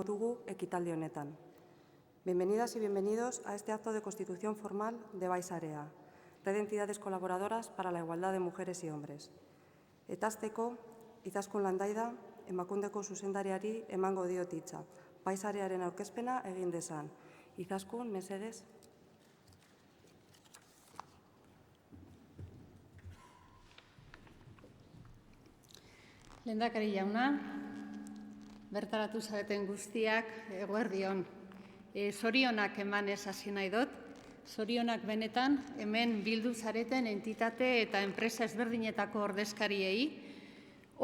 emango dugu ekitaldi honetan. Bienvenidas y bienvenidos a este acto de constitución formal de Baisarea, Red de Entidades Colaboradoras para la Igualdad de Mujeres y Hombres. Eta hasteko, Izaskun Landaida, emakundeko zuzendariari emango diot hitza. Baisarearen aurkezpena egin dezan. Izaskun, mesedez. Lehendakari jauna, bertaratu zareten guztiak, eguerdion. Zorionak emanez hasi nahi dut. Zorionak benetan, hemen bildu zareten entitate eta enpresa ezberdinetako ordezkariei,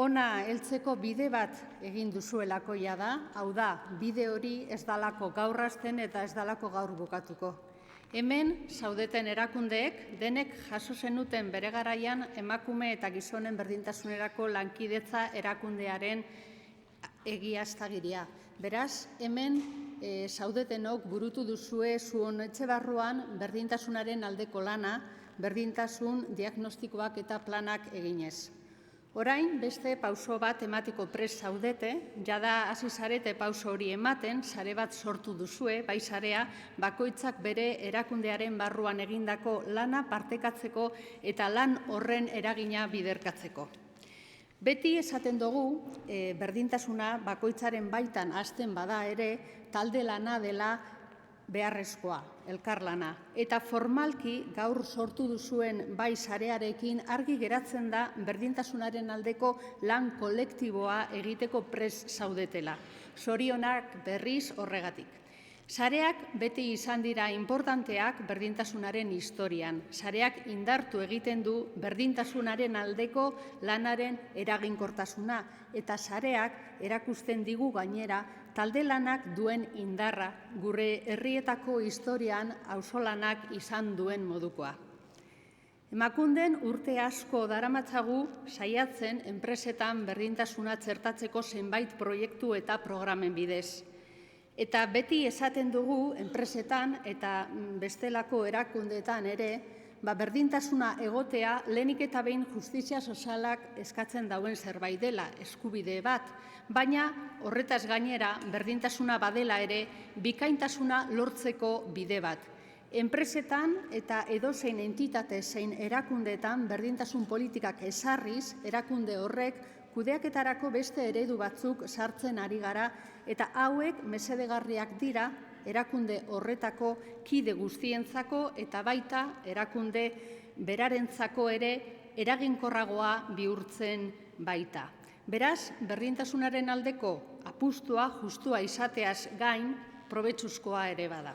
ona heltzeko bide bat egin duzuelako da, hau da, bide hori ez dalako gaur hasten eta ez dalako gaur bukatuko. Hemen, zaudeten erakundeek, denek jaso zenuten bere garaian emakume eta gizonen berdintasunerako lankidetza erakundearen egiaztagiria. Beraz, hemen zaudetenok burutu duzue zuen etxe barruan berdintasunaren aldeko lana, berdintasun diagnostikoak eta planak eginez. Orain, beste pauso bat emateko prest zaudete, jada hasi zarete pauso hori ematen, sare bat sortu duzue, Baisarea, bakoitzak bere erakundearen barruan egindako lana partekatzeko eta lan horren eragina biderkatzeko. Beti esaten dugu, berdintasuna bakoitzaren baitan hasten bada ere, talde lana dela beharrezkoa, elkarlana. Eta formalki gaur sortu duzuen bai sarearekin argi geratzen da berdintasunaren aldeko lan kolektiboa egiteko prest zaudetela. Zorionak berriz horregatik. Sareak beti izan dira inportanteak berdintasunaren historian. Sareak indartu egiten du berdintasunaren aldeko lanaren eraginkortasuna eta sareak erakusten digu gainera talde lanak duen indarra, gure herrietako historian auzolanak izan duen modukoa. Emakunden urte asko daramatzagu saiatzen enpresetan berdintasuna txertatzeko zenbait proiektu eta programen bidez. Eta beti esaten dugu enpresetan eta bestelako erakundeetan ere, berdintasuna egotea lehenik eta behin justizia sozialak eskatzen dauen zerbait dela, eskubide bat, baina horretaz gainera berdintasuna badela ere bikaintasuna lortzeko bide bat. Enpresetan eta edozein entitate zein erakundeetan berdintasun politikak ezarriz, erakunde horrek kudeaketarako beste eredu batzuk sartzen ari gara eta hauek mesedegarriak dira erakunde horretako kide guztientzako eta baita erakunde berarentzako ere eraginkorragoa bihurtzen baita. Beraz, berdintasunaren aldeko apustua justua izateaz gain probetxuzkoa ere bada.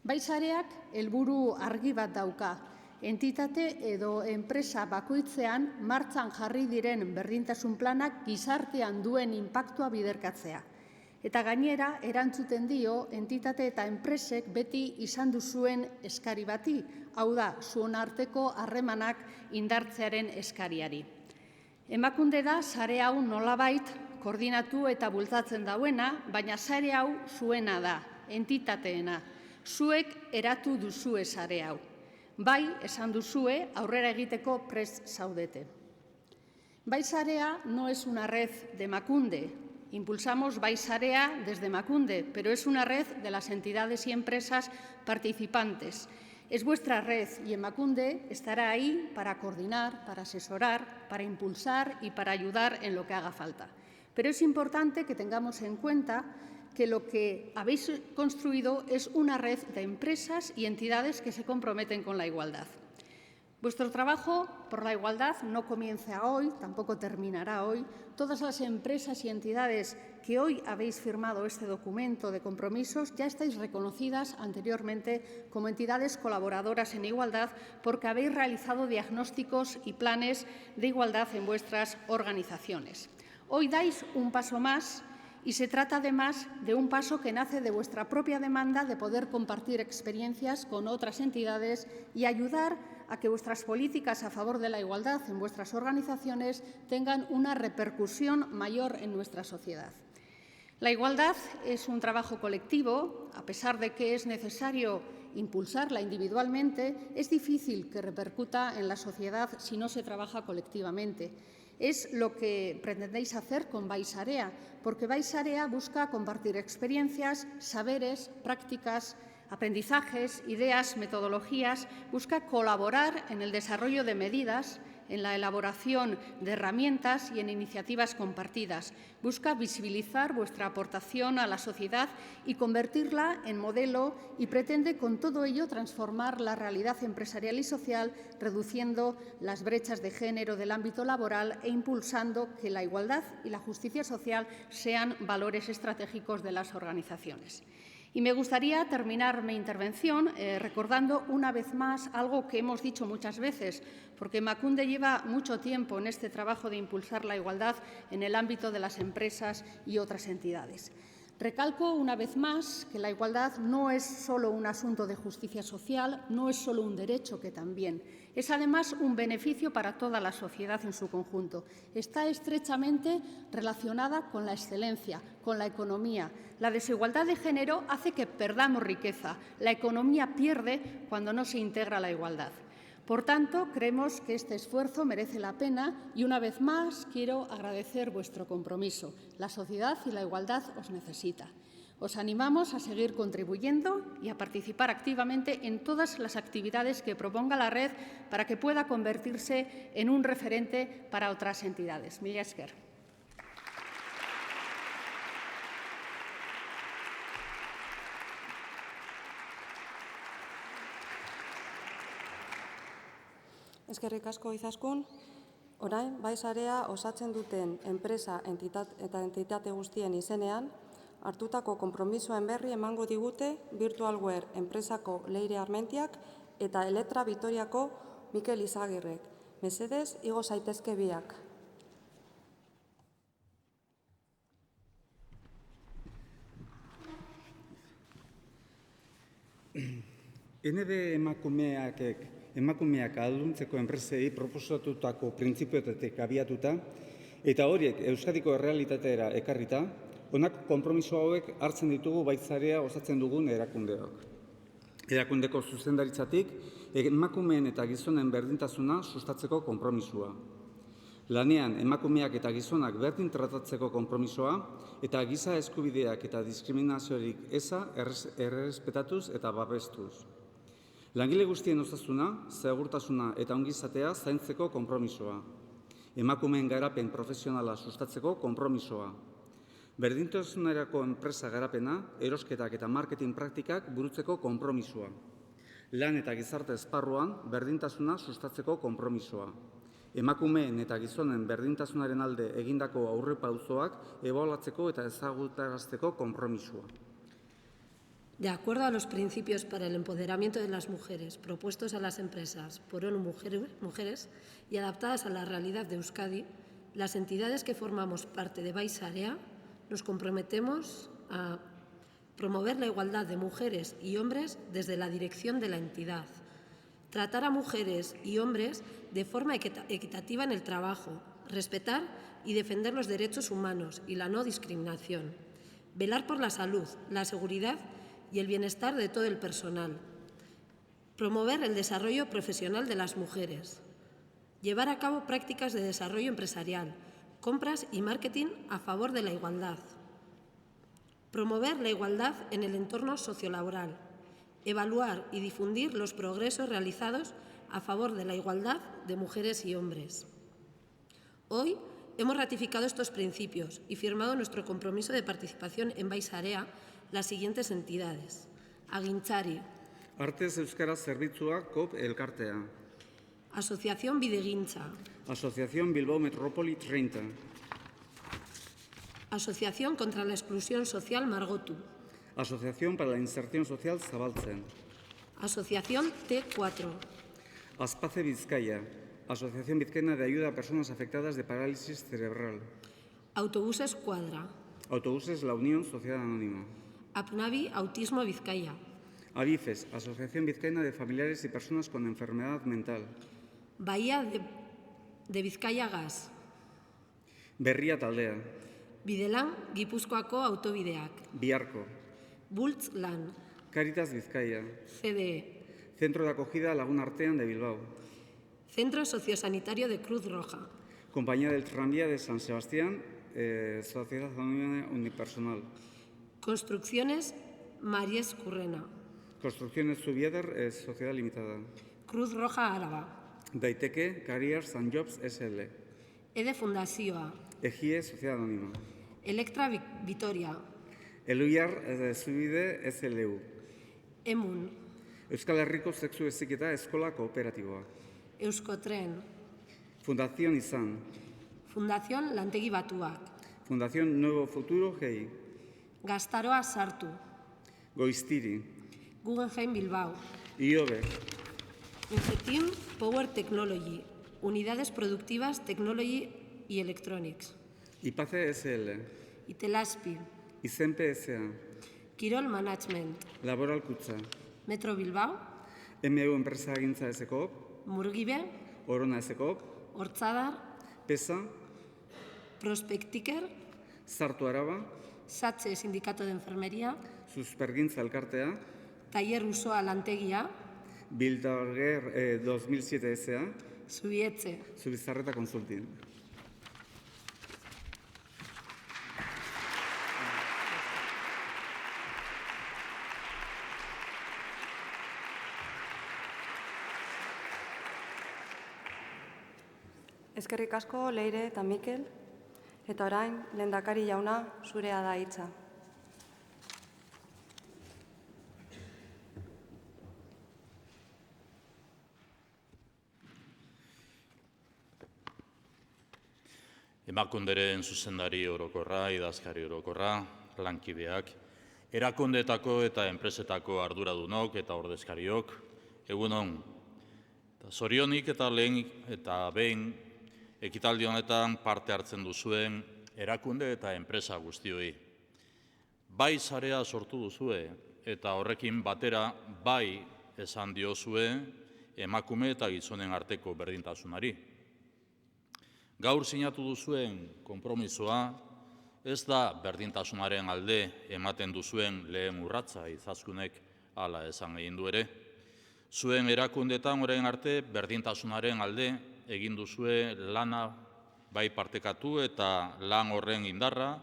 Baisareak helburu argi bat dauka. Entitate edo enpresa bakoitzean martxan jarri diren berdintasun planak gizartean duen inpaktua biderkatzea. Eta gainera, erantzuten dio, entitate eta enpresek beti izan duzuen eskari bati, hau da, zuen arteko harremanak indartzearen eskariari. Emakunde da, sare hau nolabait koordinatu eta bultzatzen dauena, baina sare hau zuena da, entitateena. Zuek eratu duzue sare hau. Bai, esan duzue, aurrera egiteko prest zaudete. Baisarea no es una red de Emakunde. Impulsamos Baisarea desde Emakunde, pero es una red de las entidades y empresas participantes. Es vuestra red y Emakunde estará ahí para coordinar, para asesorar, para impulsar y para ayudar en lo que haga falta. Pero es importante que tengamos en cuenta que lo que habéis construido es una red de empresas y entidades que se comprometen con la igualdad. Vuestro trabajo por la igualdad no comienza hoy, tampoco terminará hoy. Todas las empresas y entidades que hoy habéis firmado este documento de compromisos ya estáis reconocidas anteriormente como entidades colaboradoras en igualdad porque habéis realizado diagnósticos y planes de igualdad en vuestras organizaciones. Hoy dais un paso más. Y se trata además de un paso que nace de vuestra propia demanda de poder compartir experiencias con otras entidades y ayudar a que vuestras políticas a favor de la igualdad en vuestras organizaciones tengan una repercusión mayor en nuestra sociedad. La igualdad es un trabajo colectivo, a pesar de que es necesario impulsarla individualmente, es difícil que repercuta en la sociedad si no se trabaja colectivamente. Es lo que pretendéis hacer con Baisarea, porque Baisarea busca compartir experiencias, saberes, prácticas, aprendizajes, ideas, metodologías, busca colaborar en el desarrollo de medidas, en la elaboración de herramientas y en iniciativas compartidas. Busca visibilizar vuestra aportación a la sociedad y convertirla en modelo y pretende con todo ello transformar la realidad empresarial y social, reduciendo las brechas de género del ámbito laboral e impulsando que la igualdad y la justicia social sean valores estratégicos de las organizaciones. Y me gustaría terminar mi intervención recordando una vez más algo que hemos dicho muchas veces, porque Emakunde lleva mucho tiempo en este trabajo de impulsar la igualdad en el ámbito de las empresas y otras entidades. Recalco una vez más que la igualdad no es solo un asunto de justicia social, no es solo un derecho, que también. Es además un beneficio para toda la sociedad en su conjunto. Está estrechamente relacionada con la excelencia, con la economía. La desigualdad de género hace que perdamos riqueza. La economía pierde cuando no se integra la igualdad. Por tanto, creemos que este esfuerzo merece la pena y, una vez más, quiero agradecer vuestro compromiso. La sociedad y la igualdad os necesita. Os animamos a seguir contribuyendo y a participar activamente en todas las actividades que proponga la red para que pueda convertirse en un referente para otras entidades. Mila esker. Eskerrik asko Izaskun. Orain, Baisarea osatzen duten enpresa eta entitate guztien izenean, hartutako konpromisoen berri emango digute Virtualware enpresako Leire Armentiak eta Eletra Vitoriako Mikel Izagirrek. Mesedez, igo zaitezke biak. ND emakumeak ahalduntzeko enpresei proposatutako printzipioetatik abiatuta eta horiek Euskadiko errealitatera ekarrita, honako konpromiso hauek hartzen ditugu Baisarea osatzen dugun erakundeok. Erakundeko zuzendaritzatik emakumeen eta gizonen berdintasuna sustatzeko konpromisoa. Lanean emakumeak eta gizonak berdin tratatzeko konpromisoa eta giza eskubideak eta diskriminaziorik eza errespetatuz eta babestuz. Langile guztien osasuna, segurtasuna eta ongizatea zaintzeko konpromisoa. Emakumeen garapen profesionala sustatzeko konpromisoa. Berdintasunerako enpresa garapena, erosketak eta marketing praktikak burutzeko konpromisoa. Lan eta gizarte esparruan berdintasuna sustatzeko konpromisoa. Emakumeen eta gizonen berdintasunaren alde egindako aurrerapausoak ebaluatzeko eta ezagutarazteko konpromisoa. De acuerdo a los principios para el empoderamiento de las mujeres propuestos a las empresas por ONU Mujeres y adaptadas a la realidad de Euskadi, las entidades que formamos parte de Baisarea nos comprometemos a promover la igualdad de mujeres y hombres desde la dirección de la entidad, tratar a mujeres y hombres de forma equitativa en el trabajo, respetar y defender los derechos humanos y la no discriminación, velar por la salud, la seguridad y el bienestar de todo el personal, promover el desarrollo profesional de las mujeres, llevar a cabo prácticas de desarrollo empresarial, compras y marketing a favor de la igualdad, promover la igualdad en el entorno sociolaboral, evaluar y difundir los progresos realizados a favor de la igualdad de mujeres y hombres. Hoy hemos ratificado estos principios y firmado nuestro compromiso de participación en Baisarea las siguientes entidades: Agintzari, Artes Euskara Zerbitzua COP Elkartea, Asociación Bidegintza, Asociación Bilbao Metrópoli 30, Asociación contra la Exclusión Social Margotu, Asociación para la Inserción Social Zabaltzen, Asociación T4, Aspace Vizcaya, Asociación Vizcaína de Ayuda a Personas Afectadas de Parálisis Cerebral, Autobuses Cuadra, Autobuses La Unión Sociedad Anónima, APNAVI Autismo Vizcaya, AVIFES, Asociación Vizcaína de Familiares y Personas con Enfermedad Mental, Bahía de Vizcaya Gas, Berria Taldea, Bidelan Gipuzkoako Autobideak, Biarco, Bultz Lan, Caritas Vizcaya, CDE, Centro de Acogida Lagun Artean de Bilbao, Centro Sociosanitario de Cruz Roja, Compañía del Tranvía de San Sebastián, Sociedad Anónima Unipersonal. Construcciones Maries Currena. Construcciones Zubieder, Sociedad Limitada. Cruz Roja Araba. Daiteke, Careers and Jobs SL. Ede Fundazioa. Egie, Sociedad Anónima. Electra Vitoria. Eluiar, Zubide SLU. Emun. Euskal Herriko Sexu Heziketa Eskola Kooperatiboa. Euskotren. Fundación Izan. Fundación Lantegi Batuak. Fundación Nuevo Futuro GEI. Gaztaroa Sartu. Goiztiri. Guggenheim Bilbao. IOBE. Ingetim Power Technology. Unidades Productivas Technology y Electronics. IPACE SL. Itelaspi. IZENPE SA. Kirol Management. Laboral Kutza. Metro Bilbao. MU Enpresagintza SKOP. Murgibe. Orona SKOP. Hortzadar. PESA. Prospectiker. Sartu Araba. Satze Sindicato de Enfermería. Suspergintza Elkartea. Taller Usoa Lantegia. Bildarger 2007 SA. Zubietze. Zubizarreta Consulting. Eskerrik asko, Leire eta Mikel, eta orain, lehendakari jauna, zurea da hitza. Emakunderen zuzendari orokorra, idazkari orokorra, lankideak, erakundeetako eta enpresetako arduradunok eta ordezkariok, egun on. Zorionik eta lehen eta behin ekitaldi honetan parte hartzen duzuen erakunde eta enpresa guztioi. Bai sarea sortu duzue eta horrekin batera bai esan diozue emakume eta gizonen arteko berdintasunari. Gaur sinatu duzuen konpromisoa ez da berdintasunaren alde ematen duzuen lehen urratsa izazkunek hala esan egin du ere. Zuen erakundetan orain arte berdintasunaren alde egin duzue lana bai partekatu eta lan horren indarra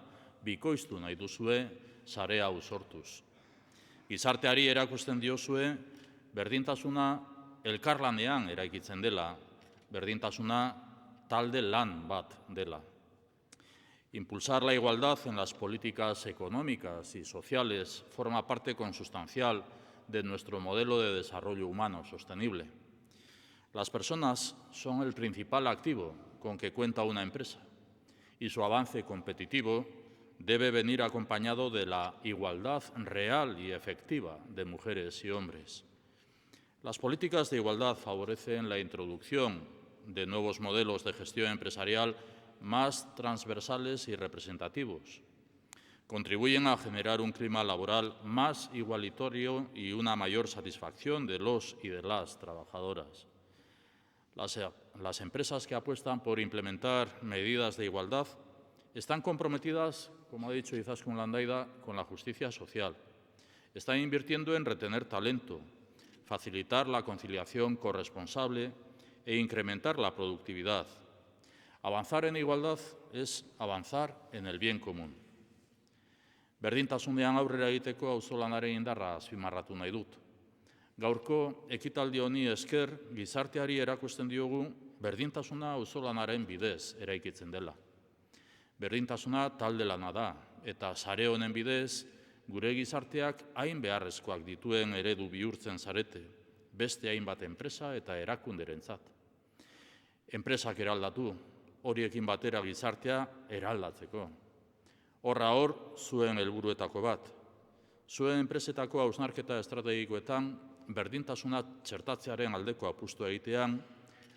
bikoiztu nahi duzue sare hau sortuz. Gizarteari erakusten diozue berdintasuna elkarlanean eraikitzen dela, berdintasuna talde lan bat dela. Impulsar la igualdad en las políticas económicas y sociales forma parte consustancial de nuestro modelo de desarrollo humano sostenible. Las personas son el principal activo con que cuenta una empresa y su avance competitivo debe venir acompañado de la igualdad real y efectiva de mujeres y hombres. Las políticas de igualdad favorecen la introducción de nuevos modelos de gestión empresarial más transversales y representativos. Contribuyen a generar un clima laboral más igualitario y una mayor satisfacción de los y de las trabajadoras. Las empresas que apuestan por implementar medidas de igualdad están comprometidas, como ha dicho Izaskun Landaida, con la justicia social. Están invirtiendo en retener talento, facilitar la conciliación corresponsable e incrementar la productividad. Avanzar en igualdad es avanzar en el bien común. Berdintasunean aurrera egiteko auzolanaren indarra azpimarratu nahi dut. Gaurko ekitaldi honi esker gizarteari erakusten diogu berdintasuna auzolanaren bidez eraikitzen dela. Berdintasuna talde lana da eta sare honen bidez gure gizarteak hain beharrezkoak dituen eredu bihurtzen zarete, beste hainbat enpresa eta erakunderentzat. Enpresak eraldatu, horiekin batera gizartea eraldatzeko. Horra hor, zuen helburuetako bat. Zuen enpresetako hausnarketa estrategikoetan, berdintasuna txertatzearen aldeko apustu egitean,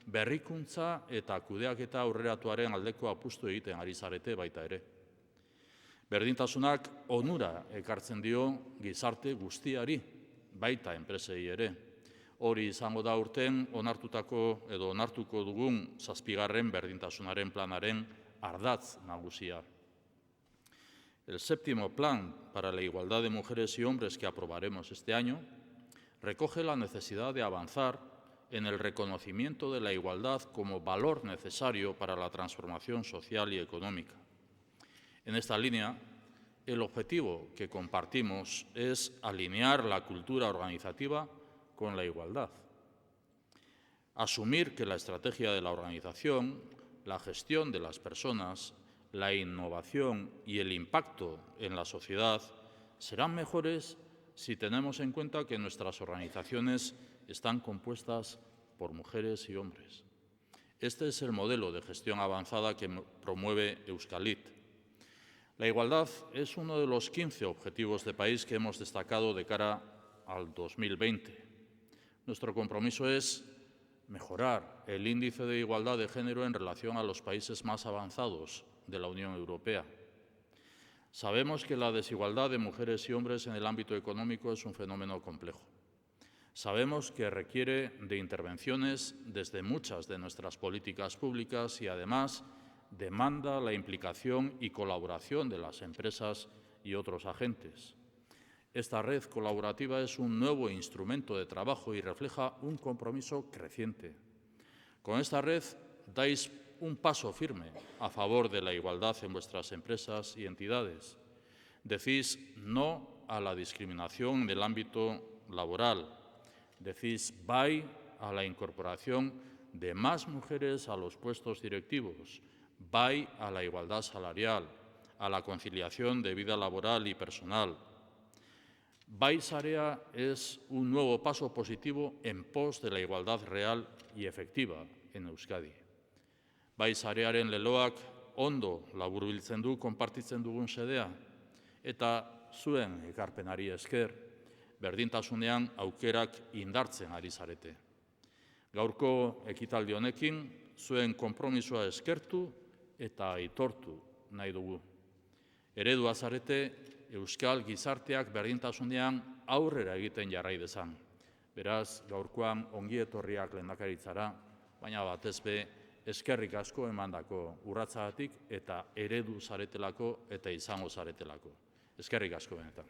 berrikuntza eta kudeaketa aurreratuaren aldeko apustu egiten ari zarete baita ere. Berdintasunak onura ekartzen dio gizarte guztiari, baita enpresei ere. Hori izango da urten onartuko dugun 7. berdintasunaren planaren ardatz nagusia. El 7º Plan para la Igualdad de Mujeres y Hombres que aprobaremos este año recoge la necesidad de avanzar en el reconocimiento de la igualdad como valor necesario para la transformación social y económica. En esta línea, el objetivo que compartimos es alinear la cultura organizativa con la igualdad. Asumir que la estrategia de la organización, la gestión de las personas, la innovación y el impacto en la sociedad serán mejores si tenemos en cuenta que nuestras organizaciones están compuestas por mujeres y hombres. Este es el modelo de gestión avanzada que promueve Euskalit. La igualdad es uno de los 15 objetivos de país que hemos destacado de cara al 2020. Nuestro compromiso es mejorar el índice de igualdad de género en relación a los países más avanzados de la Unión Europea. Sabemos que la desigualdad de mujeres y hombres en el ámbito económico es un fenómeno complejo. Sabemos que requiere de intervenciones desde muchas de nuestras políticas públicas y, además, demanda la implicación y colaboración de las empresas y otros agentes. Esta red colaborativa es un nuevo instrumento de trabajo y refleja un compromiso creciente. Con esta red dais un paso firme a favor de la igualdad en vuestras empresas y entidades. Decís no a la discriminación en el ámbito laboral. Decís bai a la incorporación de más mujeres a los puestos directivos, bai a la igualdad salarial, a la conciliación de vida laboral y personal. Bai Sarea es un nuevo paso positivo en pos de la igualdad real y efectiva en Euskadi. Bai Sarearen leloak ondo laburbiltzen du konpartitzen dugun xedea, eta zuen ekarpenari esker, berdintasunean aukerak indartzen ari zarete. Gaurko ekitaldi honekin, zuen konpromisoa eskertu eta aitortu nahi dugu. Eredua zarete, Euskal gizarteak berdintasunean aurrera egiten jarrai dezan. Beraz, gaurkoan ongi etorriak lehendakaritzara, baina batez be, eskerrik asko emandako urratsagatik eta eredu zaretelako eta izango zaretelako. Eskerrik asko benetan.